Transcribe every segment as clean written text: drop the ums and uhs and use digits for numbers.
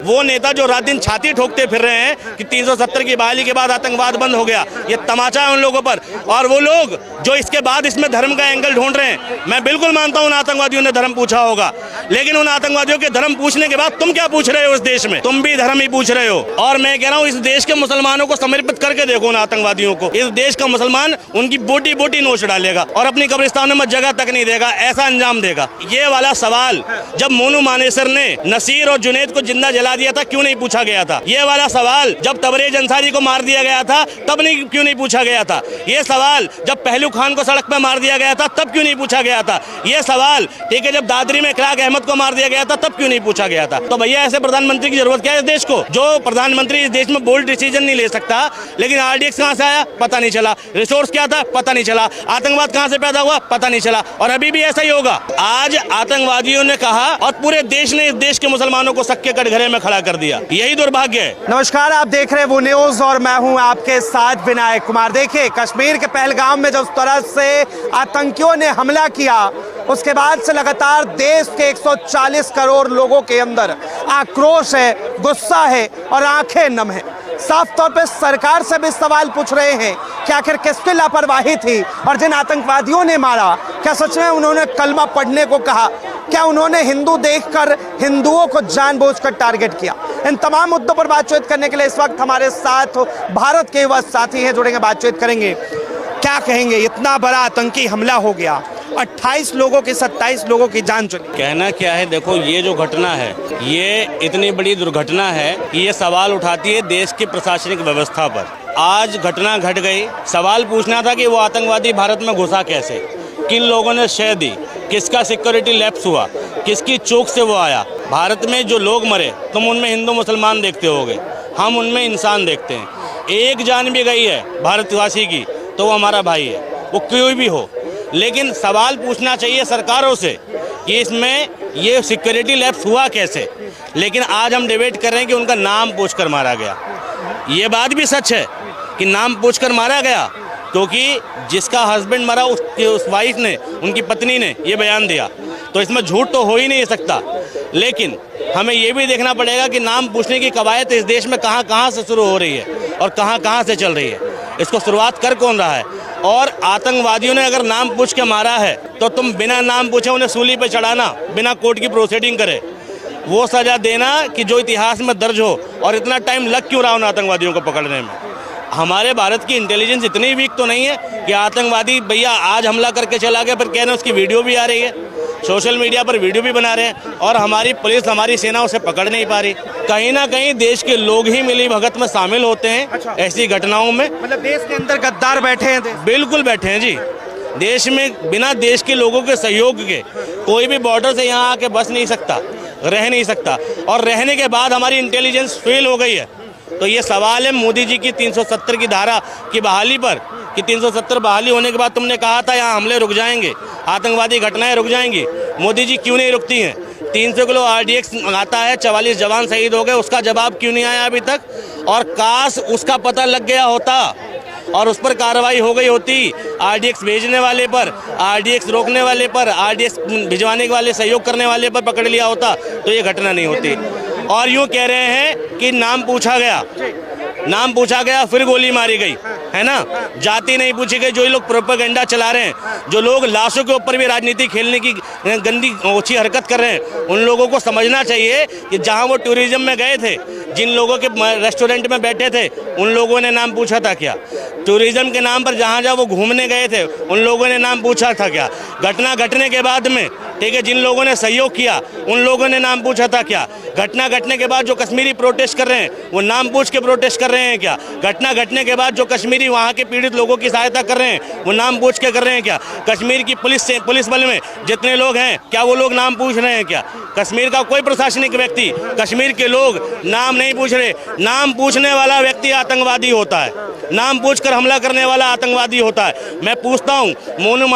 वो नेता जो रात दिन छाती ठोकते फिर रहे हैं कि 370 की बहाली के बाद आतंकवाद बंद हो गया, ये तमाचा है उन लोगों पर। और वो लोग जो इसके बाद इसमें धर्म का एंगल ढूंढ रहे हैं, मैं बिल्कुल मानता हूं उन आतंकवादियों ने धर्म पूछा होगा, लेकिन उन आतंकवादियों के धर्म पूछने के बाद तुम क्या पूछ रहे हो इस देश में? तुम भी धर्म ही पूछ रहे हो। और मैं कह रहा हूँ इस देश के मुसलमानों को समर्पित करके देखो उन आतंकवादियों को। इस देश का मुसलमान उनकी बोटी बोटी नोच डालेगा और अपनी कब्रिस्तानों में जगह तक नहीं देगा, ऐसा अंजाम देगा। ये वाला सवाल जब मोनू मानेसर ने नसीर और जुनैद को जिंदा जला दिया था, क्यों नहीं पूछा गया था? ये वाला सवाल जब तबरेज अंसारी को मार दिया गया था, तब क्यों नहीं पूछा गया था? ये सवाल जब पहलू खान को सड़क पर मार दिया गया था, तब क्यों नहीं पूछा गया था? ये सवाल ठीक है, जब दादरी में इखलाक अहमद को मार दिया गया था, तब क्यों नहीं पूछा गया था? तो भैया ऐसे प्रधानमंत्री की जरूरत क्या है इस देश को? जो प्रधानमंत्री इस देश में बोल्ड डिसीजन नहीं ले सकता, लेकिन RDX कहां से आया पता नहीं चला, रिसोर्स क्या था पता नहीं चला, आतंकवाद कहां से पैदा हुआ पता नहीं चला, और अभी भी ऐसा ही होगा। आज आतंकवादियों ने कहा और पूरे देश ने इस देश के मुसलमानों को सक्के कटघरे में खड़ा कर दिया, यही दुर्भाग्य है। नमस्कार, आप देख रहे हैं वो न्यूज और मैं हूं आपके साथ विनायक कुमार। देखिए, कश्मीर के पहलगाम में जिस तरह से आतंकियों ने हमला किया, उसके बाद से लगातार देश के 140 करोड़ लोगों के अंदर आक्रोश है, गुस्सा है और आंखें नम है। साफ तौर पे सरकार से भी सवाल पूछ रहे हैं कि आखिर किसकी लापरवाही थी, और जिन आतंकवादियों ने मारा, क्या सच में उन्होंने कलमा पढ़ने को कहा? क्या उन्होंने हिंदू देखकर हिंदुओं को जानबूझकर टारगेट किया? इन तमाम मुद्दों पर बातचीत करने के लिए इस वक्त हमारे साथ भारत के युवा साथी हैं, जुड़ेंगे, बातचीत करेंगे। क्या कहेंगे, इतना बड़ा आतंकी हमला हो गया, 28 लोगों की 27 लोगों की जान चली। कहना क्या है, देखो ये जो घटना है ये इतनी बड़ी दुर्घटना है कि ये सवाल उठाती है देश की प्रशासनिक व्यवस्था पर। आज घटना घट गई, सवाल पूछना था कि वो आतंकवादी भारत में घुसा कैसे, किन लोगों ने शय दी, किसका सिक्योरिटी लैप्स हुआ, किसकी चौक से वो आया। भारत में जो लोग मरे तुम उनमें हिंदू मुसलमान देखते होगे, हम उनमें इंसान देखते हैं। एक जान भी गई है भारतवासी की तो वो हमारा भाई है, वो कोई भी हो। लेकिन सवाल पूछना चाहिए सरकारों से कि इसमें ये सिक्योरिटी लैप्स हुआ कैसे। लेकिन आज हम डिबेट कर रहे हैं कि उनका नाम पूछकर मारा गया। ये बात भी सच है कि नाम पूछकर मारा गया, क्योंकि जिसका हस्बैंड मरा उस वाइफ ने, उनकी पत्नी ने ये बयान दिया, तो इसमें झूठ तो हो ही नहीं सकता। लेकिन हमें ये भी देखना पड़ेगा कि नाम पूछने की कवायद इस देश में कहाँ कहाँ से शुरू हो रही है और कहाँ कहाँ से चल रही है, इसको शुरुआत कर कौन रहा है। और आतंकवादियों ने अगर नाम पूछ के मारा है तो तुम बिना नाम पूछे उन्हें सूली पे चढ़ाना, बिना कोर्ट की प्रोसीडिंग करे, वो सजा देना कि जो इतिहास में दर्ज हो। और इतना टाइम लग क्यों रहा उन आतंकवादियों को पकड़ने में? हमारे भारत की इंटेलिजेंस इतनी वीक तो नहीं है कि आतंकवादी भैया आज हमला करके चला गया, फिर कह रहे हैं उसकी वीडियो भी आ रही है, सोशल मीडिया पर वीडियो भी बना रहे हैं, और हमारी पुलिस, हमारी सेना उसे पकड़ नहीं पा रही। कहीं ना कहीं देश के लोग ही मिली भगत में शामिल होते हैं ऐसी घटनाओं में। मतलब देश के अंदर गद्दार बैठे हैं? बिल्कुल बैठे हैं जी। देश में बिना देश के लोगों के सहयोग के कोई भी बॉर्डर से यहाँ आके बस नहीं सकता, रह नहीं सकता। और रहने के बाद हमारी इंटेलिजेंस फेल हो गई है। तो ये सवाल है मोदी जी की 370 की धारा की बहाली पर कि 370 बहाली होने के बाद तुमने कहा था यहाँ हमले रुक जाएंगे, आतंकवादी घटनाएं रुक जाएंगी। मोदी जी क्यों नहीं रुकती हैं? 300 किलो RDX आता है, 44 जवान शहीद हो गए, उसका जवाब क्यों नहीं आया अभी तक? और काश उसका पता लग गया होता और उस पर कार्रवाई हो गई होती, RDX भेजने वाले पर, RDX रोकने वाले पर, RDX भिजवाने वाले, सहयोग करने वाले पर पकड़ लिया होता, तो ये घटना नहीं होती। और यूँ कह रहे हैं कि नाम पूछा गया, नाम पूछा गया फिर गोली मारी गई, है ना? जाति नहीं पूछी गई। जो लोग प्रोपेगेंडा चला रहे हैं, जो लोग लाशों के ऊपर भी राजनीति खेलने की गंदी ओछी हरकत कर रहे हैं, उन लोगों को समझना चाहिए कि जहां वो टूरिज्म में गए थे, जिन लोगों के रेस्टोरेंट में बैठे थे, उन लोगों ने नाम पूछा था क्या? टूरिज्म के नाम पर जहाँ जहाँ वो घूमने गए थे, उन लोगों ने नाम पूछा था क्या? घटना घटने के बाद में, ठीक है, जिन लोगों ने सहयोग किया उन लोगों ने नाम पूछा था क्या? घटना घटने के बाद जो कश्मीरी प्रोटेस्ट कर रहे हैं वो नाम पूछ के प्रोटेस्ट कर रहे हैं क्या? घटना घटने के बाद जो कश्मीरी वहाँ के पीड़ित लोगों की सहायता कर रहे हैं वो नाम पूछ के कर रहे हैं क्या? कश्मीर की पुलिस बल में जितने लोग हैं, क्या वो लोग नाम पूछ रहे हैं क्या? कश्मीर का कोई प्रशासनिक व्यक्ति, कश्मीर के लोग नाम नहीं पूछ रहे। नाम पूछने वाला व्यक्ति आतंकवादी होता है, नाम पूछकर हमला करने वाला आतंकवादी होता है। मैं पूछता हूँ, मोनू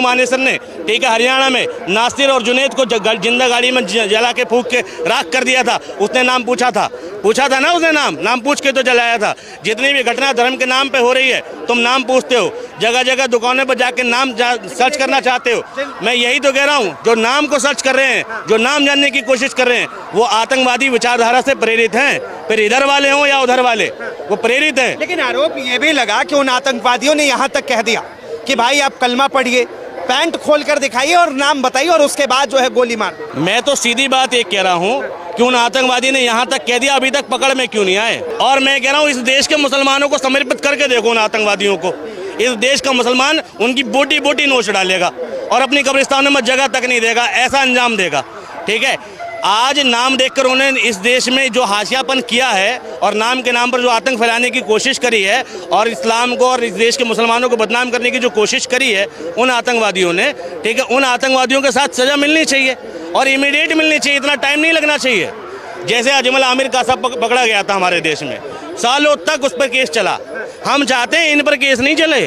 मानेसर ने, ठीक है, हरियाणा में नासिर और जुनैद को जिंदा गाड़ी में जला के फूंक के राख कर दिया था, उसने नाम पूछा था? पूछा था ना उसने, नाम पूछ के तो जलाया था। जितनी भी घटना धर्म के नाम पे हो रही है तुम नाम पूछते हो, जगह जगह दुकानों पर जाके नाम सर्च करना चाहते हो। मैं यही तो कह रहा हूँ, जो नाम को सर्च कर रहे हैं, जो नाम जानने की कोशिश कर रहे हैं, वो आतंकवादी विचारधारा से प्रेरित हैं। फिर इधर वाले हों या उधर वाले, वो प्रेरित हैं। लेकिन आरोप ये भी लगा कि उन आतंकवादियों ने यहाँ तक कह दिया कि भाई आप कलमा पढ़िए, पैंट खोल कर दिखाइए और नाम बताइए, और उसके बाद जो है गोली मार। मैं तो सीधी बात एक कह रहा हूँ कि उन आतंकवादी ने यहाँ तक कह दिया, अभी तक पकड़ में क्यों नहीं आए? और मैं कह रहा हूँ इस देश के मुसलमानों को समर्पित करके देखो उन आतंकवादियों को। इस देश का मुसलमान उनकी बोटी बोटी नोच डालेगा और अपनी कब्रिस्तानों में जगह तक नहीं देगा, ऐसा अंजाम देगा। ठीक है, आज नाम देखकर उन्होंने इस देश में जो हाशियापन किया है और नाम के नाम पर जो आतंक फैलाने की कोशिश करी है और इस्लाम को और इस देश के मुसलमानों को बदनाम करने की जो कोशिश करी है उन आतंकवादियों ने, ठीक है, उन आतंकवादियों के साथ सज़ा मिलनी चाहिए और इमीडिएट मिलनी चाहिए, इतना टाइम नहीं लगना चाहिए। जैसे अजमल आमिर का सब पकड़ा गया था हमारे देश में, सालों तक उस पर केस चला। हम चाहते हैं इन पर केस नहीं चले,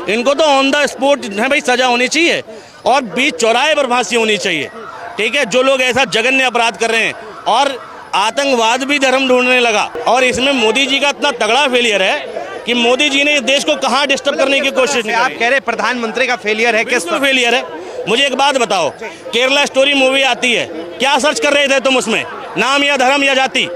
इनको तो ऑन द स्पॉट है भाई सज़ा होनी चाहिए और बीच चौराहे पर फांसी होनी चाहिए। ठीक है, जो लोग ऐसा जघन्य अपराध कर रहे हैं, और आतंकवाद भी धर्म ढूंढने लगा। और इसमें मोदी जी का इतना तगड़ा फेलियर है कि मोदी जी ने इस देश को कहाँ डिस्टर्ब करने की कोशिश नहीं आप कह रहे प्रधानमंत्री का फेलियर है, किस पर फेलियर है? मुझे एक बात बताओ, केरला स्टोरी मूवी आती है, क्या सर्च कर रहे थे तुम उसमें? नाम या धर्म या जाति?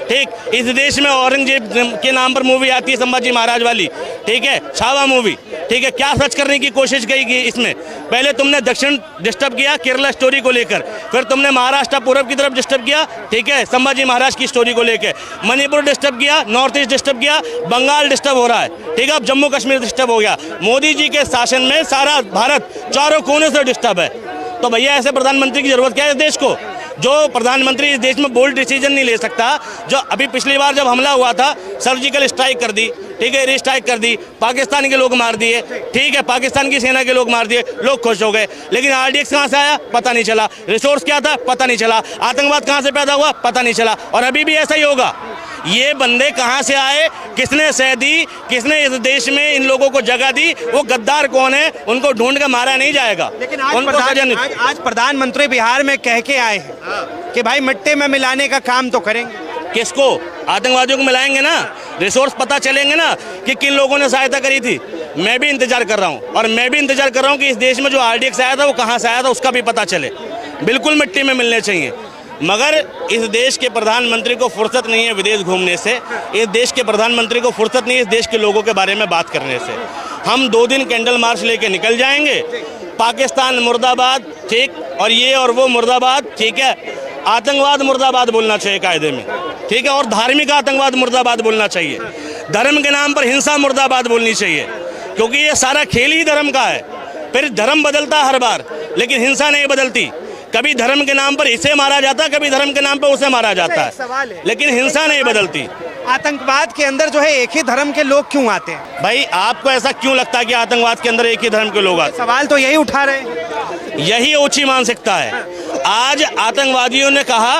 ठीक, इस देश में औरंगजेब के नाम पर मूवी आती है संभाजी महाराज वाली, ठीक है, छावा मूवी, ठीक है, क्या सर्च करने की कोशिश की इसमें? पहले तुमने दक्षिण डिस्टर्ब किया केरला स्टोरी को लेकर, फिर तुमने महाराष्ट्र पूर्व की तरफ डिस्टर्ब किया, ठीक है, संभाजी महाराज की स्टोरी को लेकर, मणिपुर डिस्टर्ब किया, नॉर्थ ईस्ट डिस्टर्ब किया, बंगाल डिस्टर्ब हो रहा है, ठीक है, अब जम्मू कश्मीर डिस्टर्ब हो गया। मोदी जी के शासन में सारा भारत चारों कोने से डिस्टर्ब है। तो भैया ऐसे प्रधानमंत्री की जरूरत क्या है इस देश को, जो प्रधानमंत्री इस देश में बोल्ड डिसीजन नहीं ले सकता? जो अभी पिछली बार जब हमला हुआ था सर्जिकल स्ट्राइक कर दी, ठीक है, एयर स्ट्राइक कर दी, पाकिस्तान के लोग मार दिए, ठीक है, पाकिस्तान की सेना के लोग मार दिए, लोग खुश हो गए। लेकिन आरडीएक्स कहाँ से आया पता नहीं चला, रिसोर्स क्या था पता नहीं चला, आतंकवाद कहाँ से पैदा हुआ पता नहीं चला, और अभी भी ऐसा ही होगा। ये बंदे कहाँ से आए, किसने सह दी, किसने इस देश में इन लोगों को जगह दी, वो गद्दार कौन है, उनको ढूंढ के मारा नहीं जाएगा। लेकिन आज प्रधानमंत्री बिहार में कह के आए हैं कि भाई मिट्टी में मिलाने का काम तो करेंगे। किसको? आतंकवादियों को मिलाएंगे ना, रिसोर्स पता चलेंगे ना कि किन लोगों ने सहायता करी थी। मैं भी इंतजार कर रहा हूँ, और मैं भी इंतजार कर रहा हूँ कि इस देश में जो आरडीएक्स आया था वो कहाँ से आया था, उसका भी पता चले। बिल्कुल मिट्टी में मिलने चाहिए, मगर इस देश के प्रधानमंत्री को फुर्सत नहीं है विदेश घूमने से, इस देश के प्रधानमंत्री को फुर्सत नहीं है इस देश के लोगों के बारे में बात करने से। हम 2 दिन कैंडल मार्च लेके निकल जाएंगे, पाकिस्तान मुर्दाबाद, ठीक, और ये और वो मुर्दाबाद, ठीक है, आतंकवाद मुर्दाबाद बोलना चाहिए कायदे में, ठीक है, और धार्मिक आतंकवाद मुर्दाबाद बोलना चाहिए, धर्म के नाम पर हिंसा मुर्दाबाद बोलनी चाहिए, क्योंकि ये सारा खेल ही धर्म का है। फिर धर्म बदलता हर बार, लेकिन हिंसा नहीं बदलती। कभी धर्म के नाम पर इसे मारा जाता है, कभी धर्म के नाम पर उसे मारा जाता है, लेकिन हिंसा नहीं बदलती। आतंकवाद के अंदर जो है एक ही धर्म के लोग क्यों आते हैं? भाई आपको ऐसा क्यों लगता है कि आतंकवाद के अंदर एक ही धर्म के लोग आते हैं? सवाल तो यही उठा रहे हैं। यही ऊंची मानसिकता है। आज आतंकवादियों ने कहा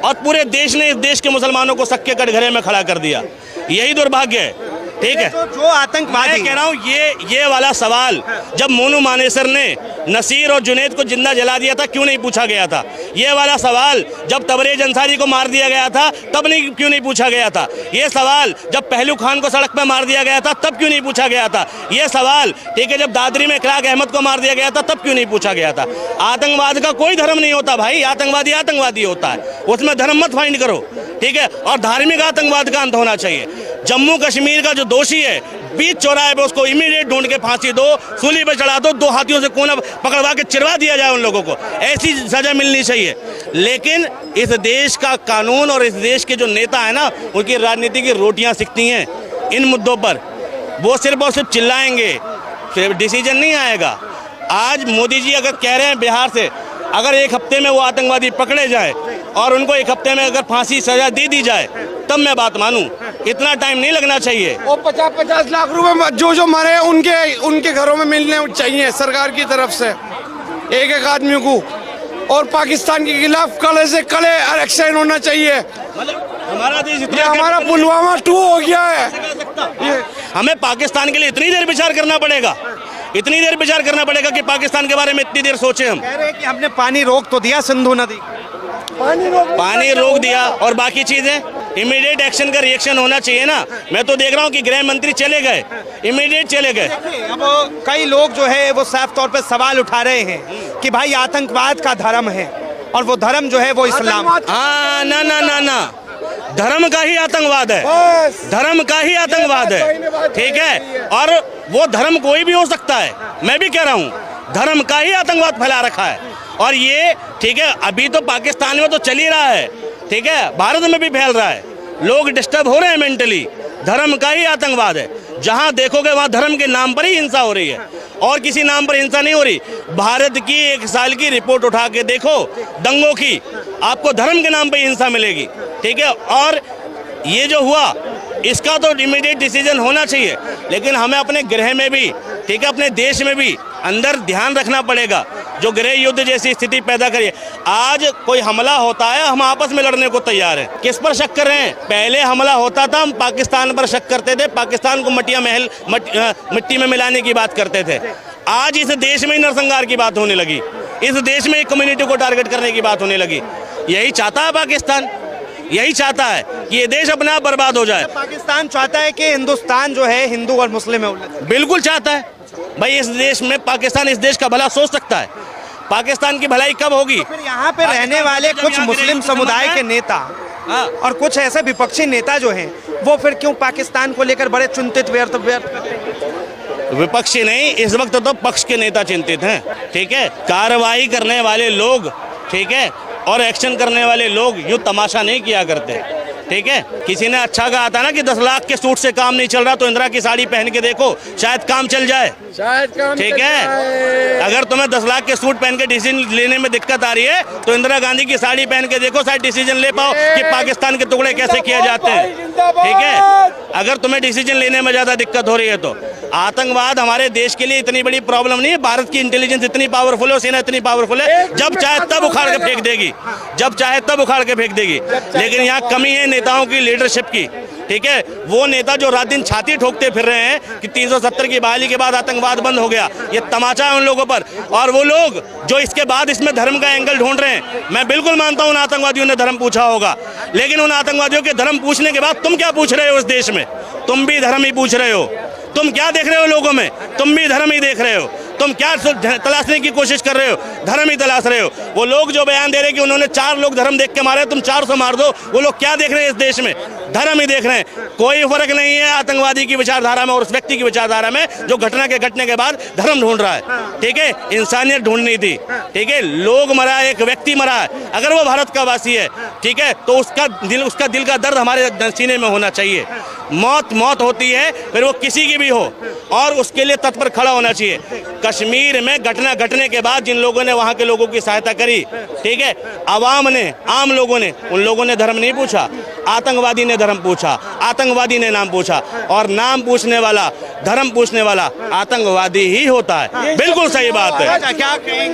और पूरे देश ने इस देश के मुसलमानों को सक्के कटघरे में खड़ा कर दिया, यही दुर्भाग्य है। ठीक है, जो आतंकवादी, मैं कह रहा हूँ ये वाला सवाल जब मोनू मानेसर ने नसीर और जुनैद को जिंदा जला दिया था क्यों नहीं पूछा गया था? ये वाला सवाल जब तबरेज अंसारी को मार दिया गया था तब क्यों नहीं पूछा गया था? ये सवाल जब पहलू खान को सड़क पर मार दिया गया था तब क्यों नहीं पूछा गया था? ये सवाल, ठीक है, जब दादरी में इखलाक अहमद को मार दिया गया था तब क्यों नहीं पूछा गया था? आतंकवाद का कोई धर्म नहीं होता भाई, आतंकवादी आतंकवादी होता है, उसमें धर्म मत फाइंड करो, ठीक है, और धार्मिक आतंकवाद का अंत होना चाहिए। जम्मू कश्मीर का जो दोषी है बीच चौराहे पे उसको इमीडिएट ढूंढ के फांसी दो, सूली पे चढ़ा दो, 2 हाथियों से कोना पकड़वा के चिरवा दिया जाए उन लोगों को, ऐसी सजा मिलनी चाहिए। लेकिन इस देश का कानून और इस देश के जो नेता है ना, उनकी राजनीति की रोटियां सिकती हैं इन मुद्दों पर। वो सिर्फ और सिर्फ चिल्लाएंगे, फिर डिसीजन नहीं आएगा। आज मोदी जी अगर कह रहे हैं बिहार से अगर 1 हफ्ते में वो आतंकवादी पकड़े जाए और उनको 1 हफ्ते में अगर फांसी सजा दे दी जाए तब मैं बात मानूं, इतना टाइम नहीं लगना चाहिए। और 50-50 लाख रुपए जो मरे उनके घरों में मिलने चाहिए सरकार की तरफ से एक आदमी को, और पाकिस्तान के खिलाफ कड़े से कड़े एक्शन होना चाहिए। हमारा देश इतना, हमारा पुलवामा 2 हो गया है, हमें पाकिस्तान के लिए इतनी देर विचार करना पड़ेगा, इतनी देर विचार करना पड़ेगा कि पाकिस्तान के बारे में इतनी देर सोचे हम। कह रहे हैं कि हमने पानी रोक तो दिया सिंधु नदी। पानी रोक दिया और बाकी चीजें इमीडिएट एक्शन का रिएक्शन होना चाहिए ना। मैं तो देख रहा हूँ कि गृह मंत्री चले गए, इमीडिएट चले गए। अब कई लोग जो है वो साफ तौर पे सवाल उठा रहे हैं कि भाई आतंकवाद का धर्म है और वो धर्म जो है वो इस्लाम। हाँ, ना ना ना ना, धर्म का ही आतंकवाद है, धर्म का ही आतंकवाद है, ठीक है। और वो धर्म कोई भी हो सकता है, मैं भी कह रहा हूँ धर्म का ही आतंकवाद फैला रखा है। और ये ठीक है, अभी तो पाकिस्तान में तो चल ही रहा है, ठीक है, भारत में भी फैल रहा है, लोग डिस्टर्ब हो रहे हैं मेंटली। धर्म का ही आतंकवाद है, जहां देखोगे वहां धर्म के नाम पर ही हिंसा हो रही है और किसी नाम पर हिंसा नहीं हो रही। भारत की 1 साल की रिपोर्ट उठा के देखो दंगों की, आपको धर्म के नाम पर ही हिंसा मिलेगी, ठीक है। और ये जो हुआ इसका तो इमीडिएट डिसीजन होना चाहिए, लेकिन हमें अपने गृह में भी, ठीक है, अपने देश में भी अंदर ध्यान रखना पड़ेगा जो गृह युद्ध जैसी स्थिति पैदा करिए। आज कोई हमला होता है, हम आपस में लड़ने को तैयार हैं। किस पर शक कर रहे हैं? पहले हमला होता था हम पाकिस्तान पर शक करते थे, पाकिस्तान को मिट्टी में मिलाने की बात करते थे। आज इस देश में ही नरसंहार की बात होने लगी, इस देश में एक कम्युनिटी को टारगेट करने की बात होने लगी। यही चाहता है पाकिस्तान, यही चाहता है कि ये देश अपने आप बर्बाद हो जाए। पाकिस्तान चाहता है कि हिंदुस्तान जो है हिंदू और मुस्लिम में उलझ जाए। बिल्कुल चाहता है भाई, इस देश में पाकिस्तान इस देश का भला सोच सकता है। पाकिस्तान की भलाई कब होगी? फिर यहाँ पे रहने वाले कुछ मुस्लिम समुदाय के नेता और कुछ ऐसे विपक्षी नेता जो हैं वो फिर क्यों पाकिस्तान को लेकर बड़े चिंतित व्यर्थ विपक्षी नहीं, इस वक्त तो पक्ष के नेता चिंतित हैं, ठीक है। कार्रवाई करने वाले लोग, ठीक है, और एक्शन करने वाले लोग यूं तमाशा नहीं किया करते, ठीक है। किसी ने अच्छा कहा था ना कि 10 लाख के सूट से काम नहीं चल रहा, तो इंदिरा की साड़ी पहन के देखो, शायद काम चल जाए, ठीक है। अगर तुम्हें 10 लाख के सूट पहन के डिसीजन लेने में दिक्कत आ रही है तो इंदिरा गांधी की साड़ी पहन के देखो, शायद डिसीजन ले पाओ कि पाकिस्तान के टुकड़े कैसे किए जाते हैं, ठीक है। अगर तुम्हें डिसीजन लेने में ज्यादा दिक्कत हो रही है तो आतंकवाद हमारे देश के लिए इतनी बड़ी प्रॉब्लम नहीं है। भारत की इंटेलिजेंस इतनी पावरफुल है, सेना इतनी पावरफुल है, जब चाहे तब उखाड़ के फेंक देगी, जब चाहे तब उखाड़ के फेंक देगी। लेकिन यहाँ कमी है नेताओं की लीडरशिप की, ठीक है। वो नेता जो रात दिन छाती ठोकते फिर रहे हैं कि 370 की बहाली के बाद आतंकवाद बंद हो गया, ये तमाचा है उन लोगों पर। और वो लोग जो इसके बाद इसमें धर्म का एंगल ढूंढ रहे हैं, मैं बिल्कुल मानता हूं उन आतंकवादियों ने धर्म पूछा होगा, लेकिन उन आतंकवादियों के धर्म पूछने के बाद तुम क्या पूछ रहे हो? इस देश में तुम भी धर्म ही पूछ रहे हो। तुम क्या देख रहे हो लोगों में? तुम भी धर्म ही देख रहे हो। तुम क्या तलाशने की कोशिश कर रहे हो? धर्म ही तलाश रहे हो। वो लोग जो बयान दे रहे हैं कि उन्होंने 4 लोग धर्म देख के मारे, तुम 400 मार दो, वो लोग क्या देख रहे हैं? इस देश में धर्म ही देख रहे हैं। कोई फर्क नहीं है आतंकवादी की विचारधारा में और उस व्यक्ति की विचारधारा में जो घटना के घटने के बाद धर्म ढूंढ रहा है, ठीक है। इंसानियत ढूंढनी थी, ठीक है। लोग मरा, एक व्यक्ति मरा है, अगर वो भारत का वासी है, ठीक है, तो उसका दिल का दर्द हमारे सीने में होना चाहिए। मौत होती है, फिर वो किसी की भी हो, और उसके लिए तत्पर खड़ा होना चाहिए। कश्मीर में घटना घटने के बाद जिन लोगों ने वहाँ के लोगों की सहायता करी, ठीक है, आवाम ने, आम लोगों ने, उन लोगों ने धर्म नहीं पूछा, आतंकवादी ने धर्म पूछा, आतंकवादी ने नाम पूछा, और नाम पूछने वाला, धर्म पूछने वाला आतंकवादी ही होता है। बिल्कुल सही बात है। क्या कहेंगे?